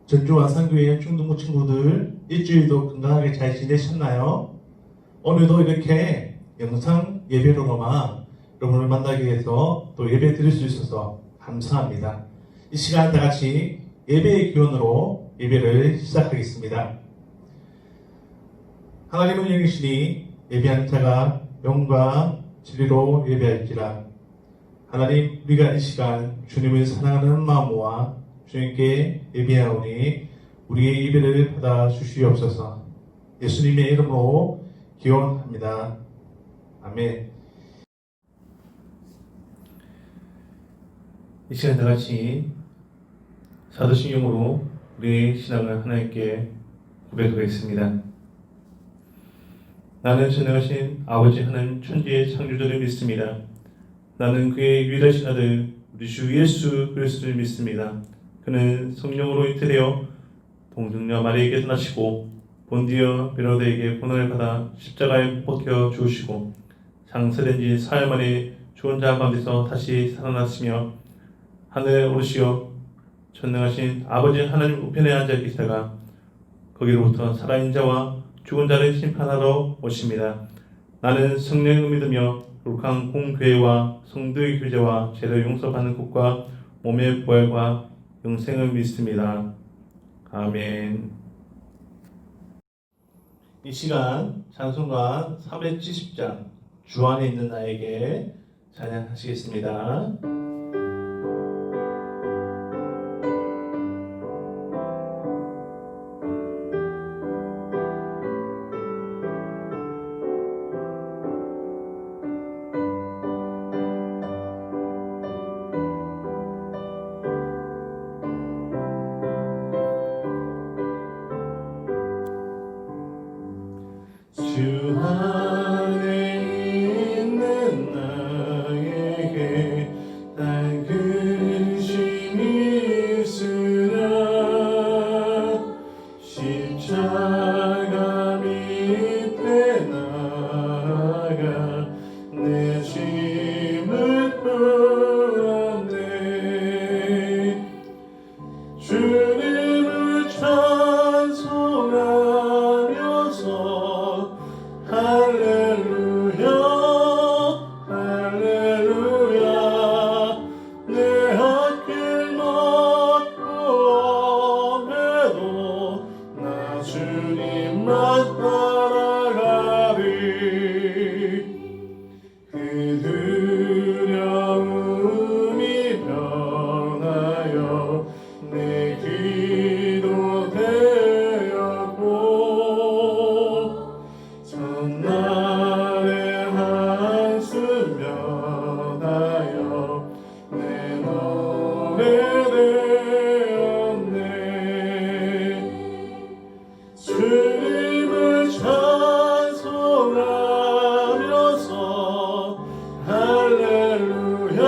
전주 아산교회 중등부 친구들 일주일도 건강하게 잘 지내셨나요? 오늘도 이렇게 영상 예배로만 여러분을 만나기 위해서 또 예배 드릴 수 있어서 감사합니다. 이 시간 다 같이 예배의 기원으로 예배를 시작하겠습니다. 하나님은 영이시니 예배하는 자가 영과 진리로 예배할지라. 하나님, 우리가 이 시간 주님을 사랑하는 마음과 주님께 예배하오니 우리의 예배를 받아 주시옵소서. 예수님의 이름으로 기원합니다. 아멘. 이 시간 다 같이 사도신경으로 우리의 신앙을 하나님께 고백하겠습니다. 나는 전능하신 아버지 하나님 천지의 창조주를 믿습니다. 나는 그의 유일하신 아들 우리 주 예수 그리스도를 믿습니다. 그는 성령으로 잉태되어 동정녀 마리에게 나시고 본디어 비로드에게 고난을 받아 십자가에 못 박혀 죽으시고 장사된 지 사흘 만에 죽은 자 가운데서 다시 살아났으며 하늘에 오르시어 전능하신 아버지 하나님 우편에 앉아 계시다가 거기로부터 살아있는 자와 죽은 자를 심판하러 오십니다. 나는 성령을 믿으며 거룩한 공교회와 성도의 교제와 죄를 용서받는 것과 몸의 부활과 영생을 믿습니다. 아멘. 이 시간 찬송가 370장 주 안에 있는 나에게 찬양하시겠습니다. 주 안에 있는 나에게 단 근심이 있으랴. 십자가 밑에 나가 내 짐을 풀었네. 주님을 찬송하면서 할렐루야 할렐루야. 내 앞길 막고 엄해도 나 주님만 따라가리. 그 두려움이 변하여 내 기도 되었고 전날의 한숨 변하여 내 노래 되었네. 주님을 찬송하면서 할렐루야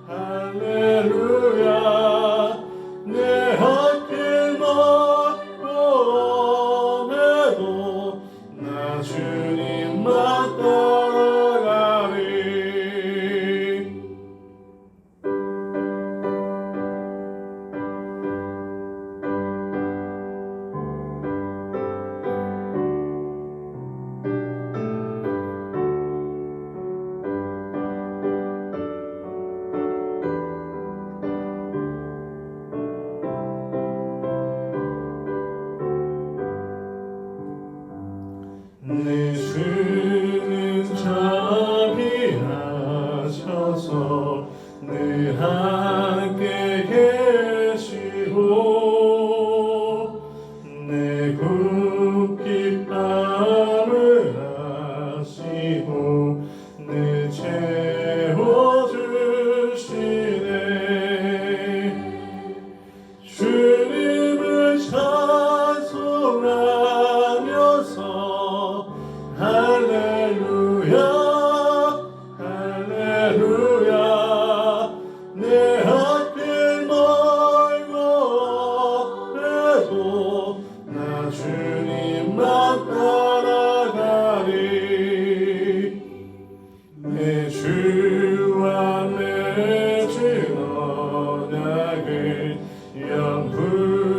할렐루야. 내 앞길 막고 엄해도 나 주님만 따라가리. 내 주는 자비하셔서 늘 함께 계시고 내 굳기 밤을 아시고 늘 채워주시네. 주님을 찬송하면서 할렐루야 할렐루야. 내 앞길 멀고 해도 나 주님만 따라가리. 내 주와 맺은 언약을 영불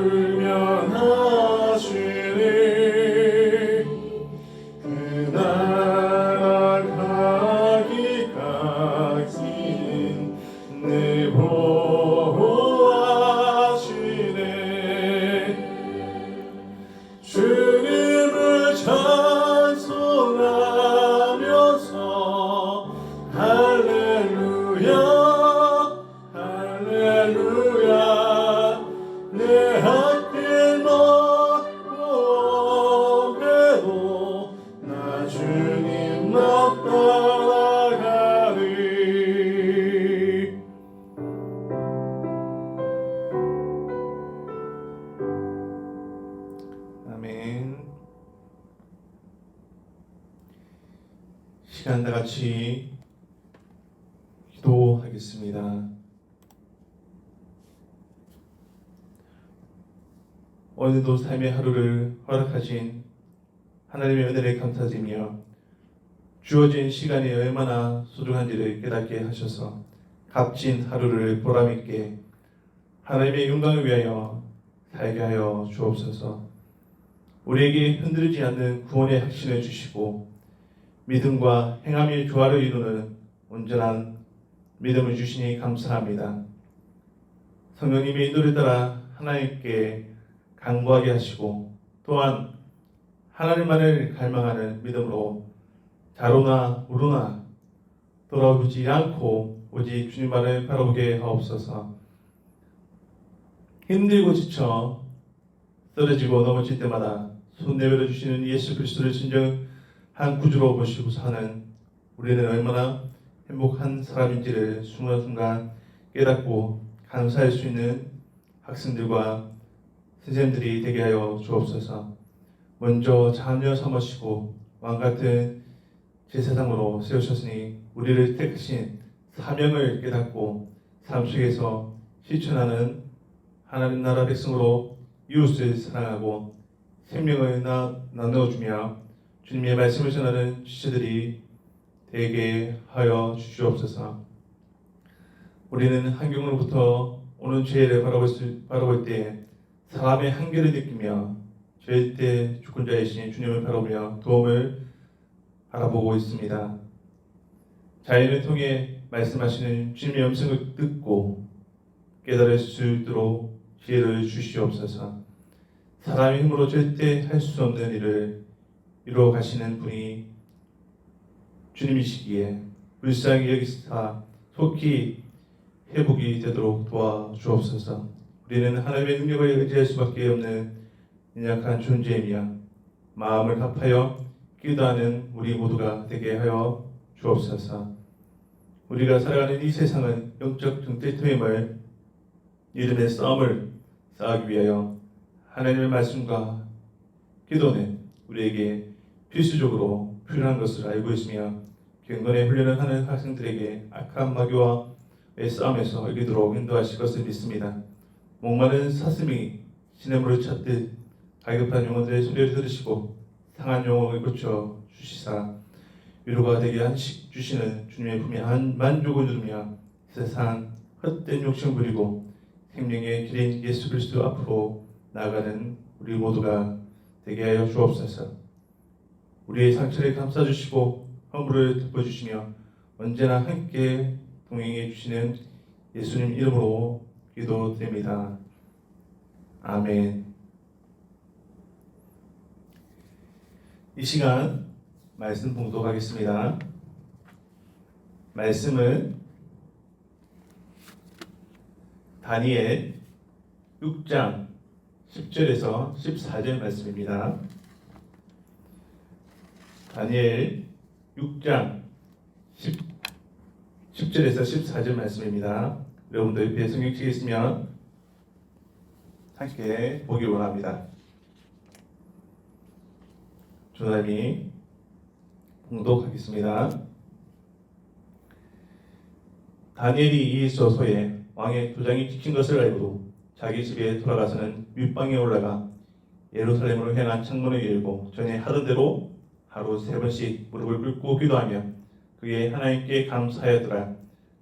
시간 다 같이 기도하겠습니다. 오늘도 삶의 하루를 허락하신 하나님의 은혜를 감사드리며 주어진 시간이 얼마나 소중한지를 깨닫게 하셔서 값진 하루를 보람있게 하나님의 영광을 위하여 살게 하여 주옵소서. 우리에게 흔들리지 않는 구원의 확신을 주시고 믿음과 행함의 조화를 이루는 온전한 믿음을 주시니 감사합니다. 성령님의 인도를 따라 하나님께 간구하게 하시고 또한 하나님만을 갈망하는 믿음으로 자로나 우로나 돌아오지 않고 오직 주님만을 바라보게 하옵소서. 힘들고 지쳐 쓰러지고 넘어질 때마다 손 내밀어 주시는 예수 그리스도를 진정한 구주로 모시고 사는 우리는 얼마나 행복한 사람인지를 순간순간 깨닫고 감사할 수 있는 학생들과 선생님들이 되게 하여 주옵소서. 먼저 자녀 삼으시고 왕같은 제사장으로 세우셨으니 우리를 택하신 사명을 깨닫고 삶 속에서 실천하는 하나님 나라 백성으로 이웃을 사랑하고 생명을 나누어주며 주님의 말씀을 전하는 지체들이 되게 하여 주시옵소서. 우리는 환경으로부터 오는 죄를 바라볼 때 사람의 한계를 느끼며 절대 주권자이신 주님을 바라보며 도움을 바라보고 있습니다. 자연을 통해 말씀하시는 주님의 음성을 듣고 깨달을 수 있도록 지혜를 주시옵소서. 사람의 힘으로 절대 할 수 없는 일을 이루어 가시는 분이 주님이시기에 불쌍히 여기사 속히 회복이 되도록 도와주옵소서. 우리는 하나님의 능력을 의지할 수밖에 없는 연약한 존재이며 마음을 합하여 기도하는 우리 모두가 되게 하여 주옵소서. 우리가 살아가는 이 세상은 영적 중퇴투임을 믿음의 싸움을 쌓기 위하여 하나님의 말씀과 기도는 우리에게 필수적으로 필요한 것을 알고 있으며 경건의 훈련을 하는 학생들에게 악한 마귀와의 싸움에서 이기도록 인도하실 것을 믿습니다. 목마른 사슴이 시냇물을 찾듯 갈급한 영혼들의 소리를 들으시고 상한 영혼을 고쳐 주시사 위로가 되게 한식 주시는 주님의 품에 만족을 누리며 세상 헛된 욕심 부리고 생명의 길인 예수 그리스도 앞으로 나아가는 우리 모두가 되게 하여 주옵소서. 우리의 상처를 감싸주시고 허물을 덮어주시며 언제나 함께 동행해 주시는 예수님 이름으로 기도드립니다. 아멘. 이 시간 말씀 봉독하겠습니다. 말씀은 다니엘 6장 10절에서 14절 말씀입니다. 다니엘 6장 10절에서 14절 말씀입니다. 여러분들 옆에 성경책이 있으면 함께 보기 원합니다. 조나님이 봉독하겠습니다. 다니엘이 이 저서에 왕의 도장이 찍힌 것을 알고도 자기 집에 돌아가서는 윗방에 올라가 예루살렘으로 향한 창문을 열고 전에 하던 대로 하루 3번씩 무릎을 꿇고 기도하며 그의 하나님께 감사하였더라.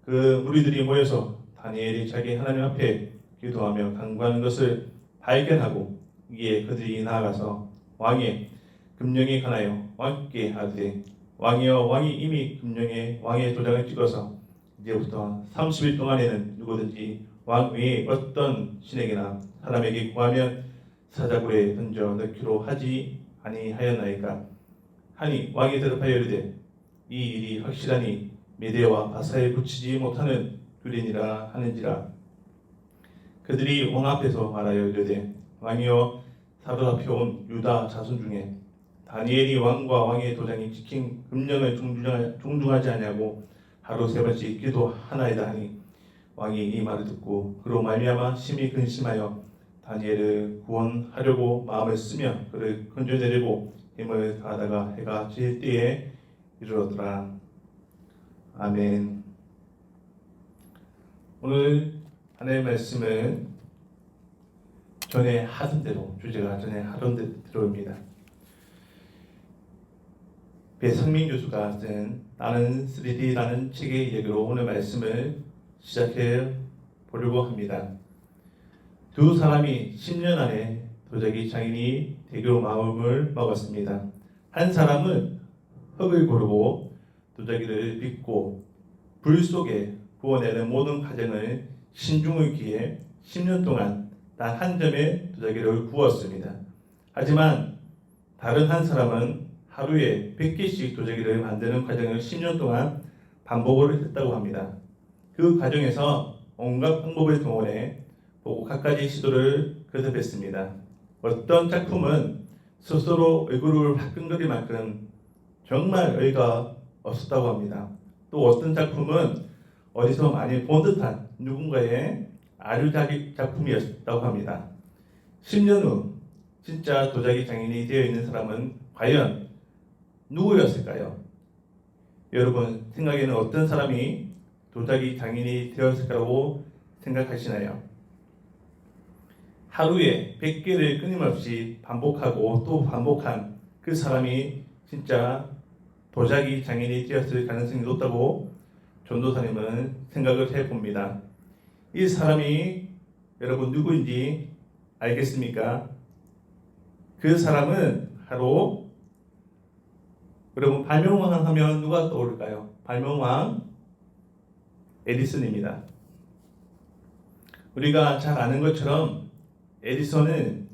그 무리들이 모여서 다니엘이 자기 하나님 앞에 기도하며 간구하는 것을 발견하고 이에 그들이 나아가서 왕의 금령에 관하여 왕께 하되 왕이여 왕이 이미 금령에 왕의 도장을 찍어서 이제부터 30일 동안에는 누구든지 왕 외에 어떤 신에게나 사람에게 구하면 사자굴에 던져 넣기로 하지 아니하였나이까 하니 왕이 대답하여 이르되 이 일이 확실하니 메대와 바사에 붙이지 못하는 둘이니라 하는지라. 그들이 왕 앞에서 말하여 이르되 왕이여 사로잡혀온 유다 자손 중에 다니엘이 왕과 왕의 도장이 찍힌 금령을 존중하지 아니하고 하루 3번씩 기도하나이다 하니 왕이 이 말을 듣고 그로 말미암아 심히 근심하여 다니엘을 구원하려고 마음을 쓰며 그를 건져내려고 힘을 다하다가 해가 질 때에 이르렀더라. 아멘. 오늘 하나님의 말씀은 전에 하던 대로, 주제가 전에 하던 대로입니다. 배성민 교수가 쓴 나는 3D라는 책의 이야기로 오늘 말씀을 시작해 보려고 합니다. 두 사람이 10년 안에 도자기 장인이 되기로 마음을 먹었습니다. 한 사람은 흙을 고르고 도자기를 빚고 불 속에 구워내는 모든 과정을 신중을 기해 10년 동안 단 한 점의 도자기를 구웠습니다. 하지만 다른 한 사람은 하루에 100개씩 도자기를 만드는 과정을 10년 동안 반복을 했다고 합니다. 그 과정에서 온갖 방법을 동원해 보고 갖가지 시도를 거듭했습니다. 어떤 작품은 스스로 얼굴을 화끈거릴 만큼 정말 의의가 없었다고 합니다. 또 어떤 작품은 어디서 많이 본 듯한 누군가의 아류자기 작품이었다고 합니다. 10년 후 진짜 도자기 장인이 되어 있는 사람은 과연 누구였을까요? 여러분 생각에는 어떤 사람이 도자기 장인이 되었을까라고 생각하시나요? 하루에 100개를 끊임없이 반복하고 또 반복한 그 사람이 진짜 도자기 장인이 되었을 가능성이 높다고 전도사님은 생각을 해봅니다. 이 사람이 여러분 누구인지 알겠습니까? 그 사람은 바로 여러분 발명왕 하면 누가 떠오를까요? 발명왕 에디슨입니다. 우리가 잘 아는 것처럼 에디슨은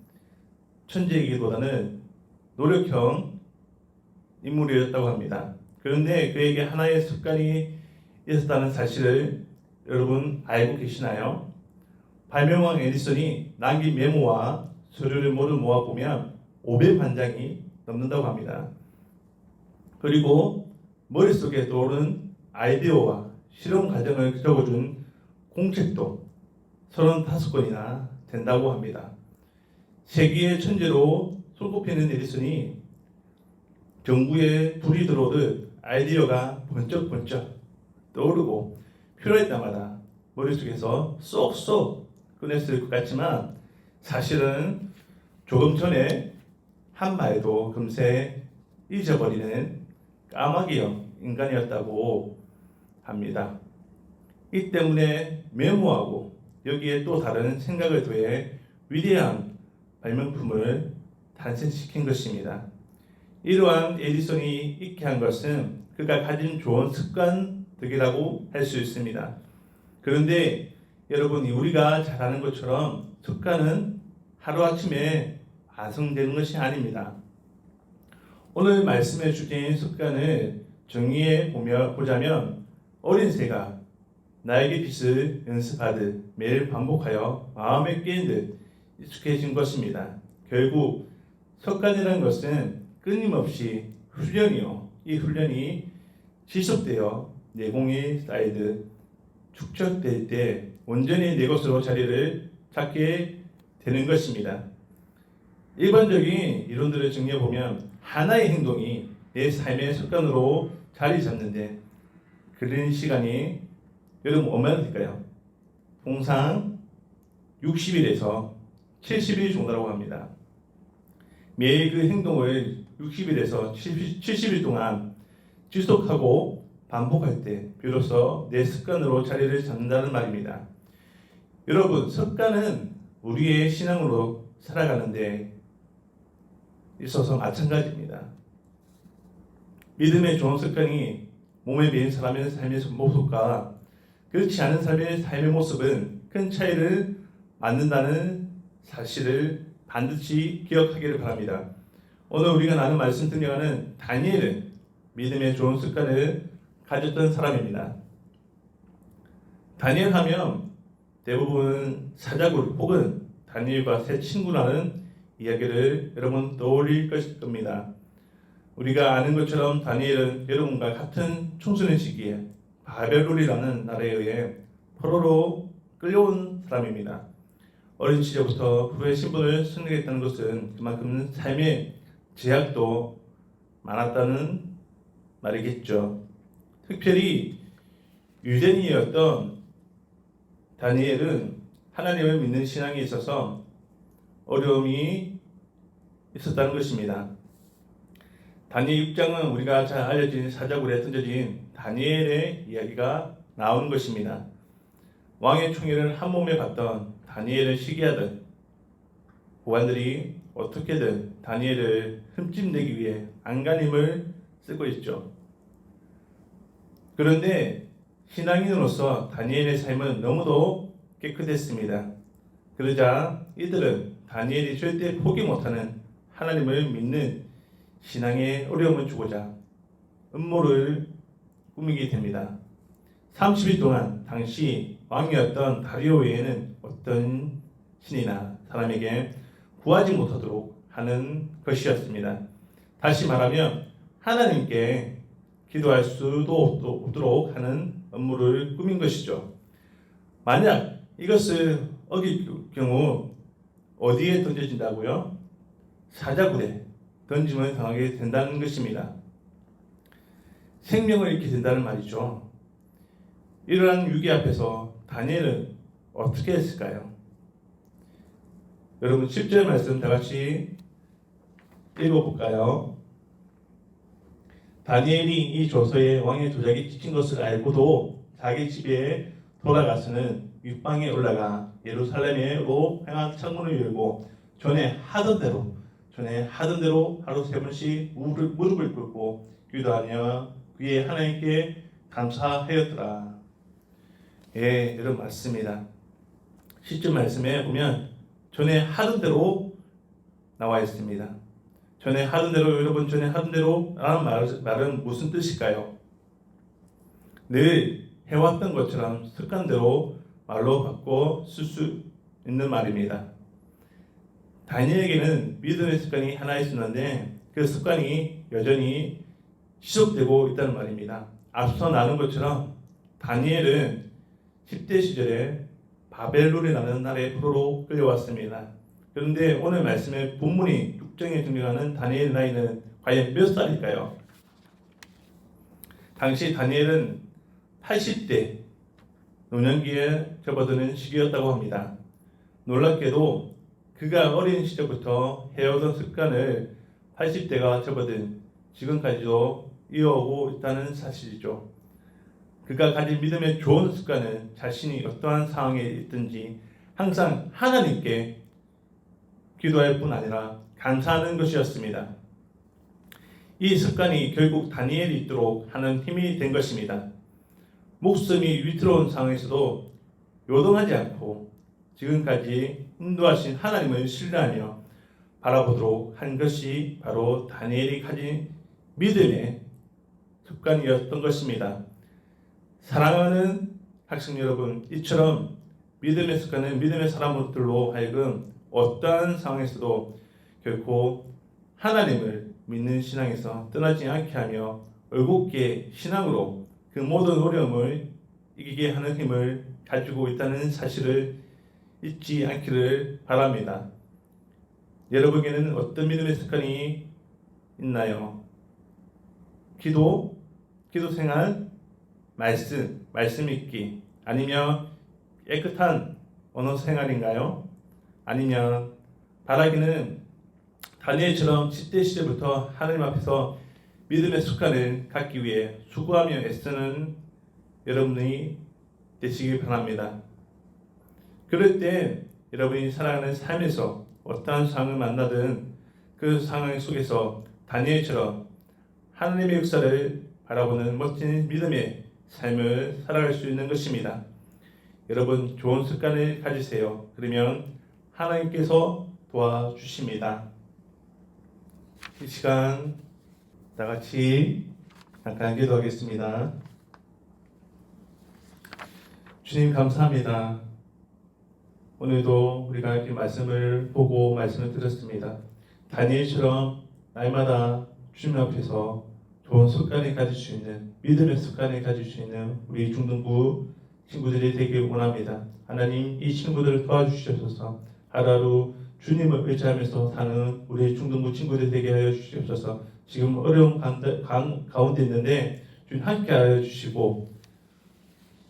천재이기보다는 노력형 인물이었다고 합니다. 그런데 그에게 하나의 습관이 있었다는 사실을 여러분 알고 계시나요? 발명왕 에디슨이 남긴 메모와 서류를 모두 모아보면 500만장이 넘는다고 합니다. 그리고 머릿속에 떠오른 아이디어와 실험 과정을 적어준 공책도 35권이나 된다고 합니다. 세계의 천재로 손꼽히는 에디슨이 정부에 불이 들어오듯 아이디어가 번쩍번쩍 떠오르고 필요할 때마다 머릿속에서 쏙쏙 꺼냈을 것 같지만 사실은 조금 전에 한 말도 금세 잊어버리는 까마귀형 인간이었다고 합니다. 이 때문에 메모하고 여기에 또 다른 생각을 더해 위대한 발명품을 탄생시킨 것입니다. 이러한 에디슨이 있게 한 것은 그가 가진 좋은 습관 덕이라고 할 수 있습니다. 그런데 여러분 우리가 잘 아는 것처럼 습관은 하루아침에 완성되는 것이 아닙니다. 오늘 말씀의 주제인 습관을 정리해 보자면 어린 새가 나에게 빚을 연습하듯 매일 반복하여 마음에 끼인 듯 익숙해진 것입니다. 결국 습관이라는 것은 끊임없이 훈련이요. 이 훈련이 지속되어 내공이 쌓이듯 축적될 때 온전히 내 것으로 자리를 잡게 되는 것입니다. 일반적인 이론들을 정리해보면 하나의 행동이 내 삶의 습관으로 자리 잡는데 그런 시간이 여러분 얼마나 될까요? 통상 60일에서 70일 정도라고 합니다. 매일 그 행동을 60일에서 70일 동안 지속하고 반복할 때 비로소 내 습관으로 자리를 잡는다는 말입니다. 여러분 습관은 우리의 신앙으로 살아가는데 있어서 마찬가지입니다. 믿음의 좋은 습관이 몸에 배인 사람의 삶의 모습과 그렇지 않은 삶의 모습은 큰 차이를 만든다는 사실을 반드시 기억하기를 바랍니다. 오늘 우리가 나눈 말씀 등장하는 다니엘은 믿음의 좋은 습관을 가졌던 사람입니다. 다니엘 하면 대부분 사자굴 혹은 다니엘과 세 친구라는 이야기를 여러분 떠올릴 것일 겁니다. 우리가 아는 것처럼 다니엘은 여러분과 같은 청소년 시기에 바벨론이라는 나라에 의해 포로로 끌려온 사람입니다. 어린 시절부터 후의 신분을 승리했다는 것은 그만큼 삶의 제약도 많았다는 말이겠죠. 특별히 유대인이었던 다니엘은 하나님을 믿는 신앙에 있어서 어려움이 있었다는 것입니다. 다니엘 6장은 우리가 잘 알려진 사자굴에 던져진 다니엘의 이야기가 나오는 것입니다. 왕의 총애를 한 몸에 받던 다니엘을 시기하던 보관들이 어떻게든 다니엘을 흠집내기 위해 안간힘을 쓰고 있죠. 그런데 신앙인으로서 다니엘의 삶은 너무도 깨끗했습니다. 그러자 이들은 다니엘이 절대 포기 못하는 하나님을 믿는 신앙에 어려움을 주고자 음모를 꾸미게 됩니다. 30일 동안 당시 왕이었던 다리오 외에는 어떤 신이나 사람에게 구하지 못하도록 하는 것이었습니다. 다시 말하면 하나님께 기도할 수도 없도록 하는 업무를 꾸민 것이죠. 만약 이것을 어길 경우 어디에 던져진다고요? 사자굴에 던짐을 당하게 된다는 것입니다. 생명을 잃게 된다는 말이죠. 이러한 위기 앞에서 다니엘은 어떻게 했을까요? 여러분 10절 말씀 다 같이 읽어볼까요? 다니엘이 이 조서에 왕의 조작이 찍힌 것을 알고도 자기 집에 돌아가서는 윗방에 올라가 예루살렘으로 향한 창문을 열고 전에 하던 대로 하루 3번씩 무릎을 꿇고 기도하며 그의 하나님께 감사하였더라. 예, 여러분 맞습니다. 10절 말씀에 보면 전에 하던 대로 나와 있습니다. 전에 하던 대로, 여러분 전에 하던 대로 라는 말은 무슨 뜻일까요? 늘 해왔던 것처럼 습관대로 말로 바꿔 쓸 수 있는 말입니다. 다니엘에게는 믿음의 습관이 하나 있었는데 그 습관이 여전히 지속되고 있다는 말입니다. 앞서 나눈 것처럼 다니엘은 10대 시절에 바벨론이라는 나라의 포로로 끌려왔습니다. 그런데 오늘 말씀의 본문이 6장에 등장하는 다니엘 나이는 과연 몇 살일까요? 당시 다니엘은 80대 노년기에 접어드는 시기였다고 합니다. 놀랍게도 그가 어린 시절부터 해오던 습관을 80대가 접어든 지금까지도 이어오고 있다는 사실이죠. 그가 가진 믿음의 좋은 습관은 자신이 어떠한 상황에 있든지 항상 하나님께 기도할 뿐 아니라 감사하는 것이었습니다. 이 습관이 결국 다니엘이 있도록 하는 힘이 된 것입니다. 목숨이 위태로운 상황에서도 요동하지 않고 지금까지 인도하신 하나님을 신뢰하며 바라보도록 한 것이 바로 다니엘이 가진 믿음의 습관이었던 것입니다. 사랑하는 학생 여러분, 이처럼 믿음의 습관은 믿음의 사람들로 하여금 어떠한 상황에서도 결코 하나님을 믿는 신앙에서 떠나지 않게 하며 올곧게 신앙으로 그 모든 어려움을 이기게 하는 힘을 가지고 있다는 사실을 잊지 않기를 바랍니다. 여러분에게는 어떤 믿음의 습관이 있나요? 기도 생활, 말씀 읽기, 아니면 깨끗한 언어 생활인가요? 아니면 바라기는 다니엘처럼 10대 시절부터 하나님 앞에서 믿음의 습관을 갖기 위해 수고하며 애쓰는 여러분이 되시길 바랍니다. 그럴 때 여러분이 살아가는 삶에서 어떠한 상황을 만나든 그 상황 속에서 다니엘처럼 하나님의 역사를 바라보는 멋진 믿음의 삶을 살아갈 수 있는 것입니다. 여러분 좋은 습관을 가지세요. 그러면 하나님께서 도와주십니다. 이 시간 다 같이 잠깐 기도하겠습니다. 주님 감사합니다. 오늘도 우리가 이렇게 말씀을 보고 말씀을 들었습니다. 다니엘처럼 날마다 주님 앞에서 좋은 습관을 가질 수 있는, 믿음의 습관을 가질 수 있는 우리 중등부 친구들이 되길 원합니다. 하나님 이 친구들을 도와주시옵소서. 하루하루 주님을 의지하면서 사는 우리 중등부 친구들 되게 하여 주시옵소서. 지금 어려운 가운데 있는데 주님 함께 하여 주시고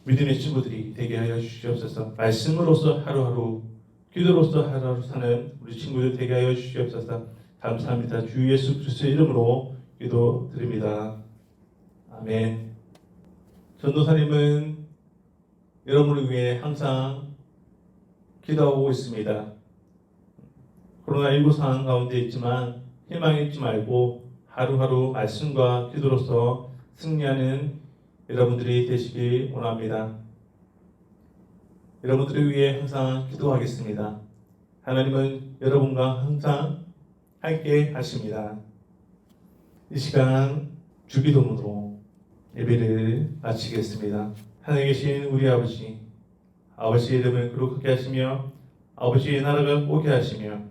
믿음의 친구들이 되게 하여 주시옵소서. 말씀으로서 하루하루, 기도로서 하루하루 사는 우리 친구들 되게 하여 주시옵소서. 감사합니다. 주 예수 그리스도의 이름으로 기도드립니다. 아멘. 전도사님은 여러분을 위해 항상 기도하고 있습니다. 코로나19 상황 가운데 있지만 희망 잃지 말고 하루하루 말씀과 기도로서 승리하는 여러분들이 되시길 원합니다. 여러분들을 위해 항상 기도하겠습니다. 하나님은 여러분과 항상 함께 하십니다. 이 시간 주기도문으로 예배를 마치겠습니다. 하늘에 계신 우리 아버지, 아버지의 이름을 거룩하게 하시며 아버지의 나라가 오게 하시며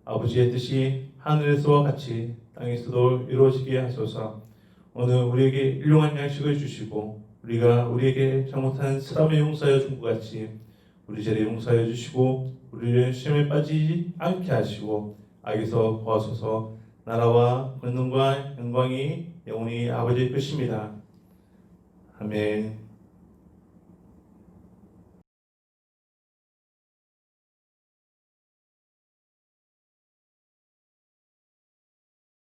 아버지의 뜻이 하늘에서와 같이 땅에서도 이루어지게 하소서. 오늘 우리에게 일용할 양식을 주시고 우리가 우리에게 잘못한 사람의 용서하여 준 것 같이 우리 죄를 용서하여 주시고 우리를 시험에 빠지지 않게 하시고 악에서 구하소서. 나라와 권능과 영광이 영원히 아버지의 것입니다. 아멘.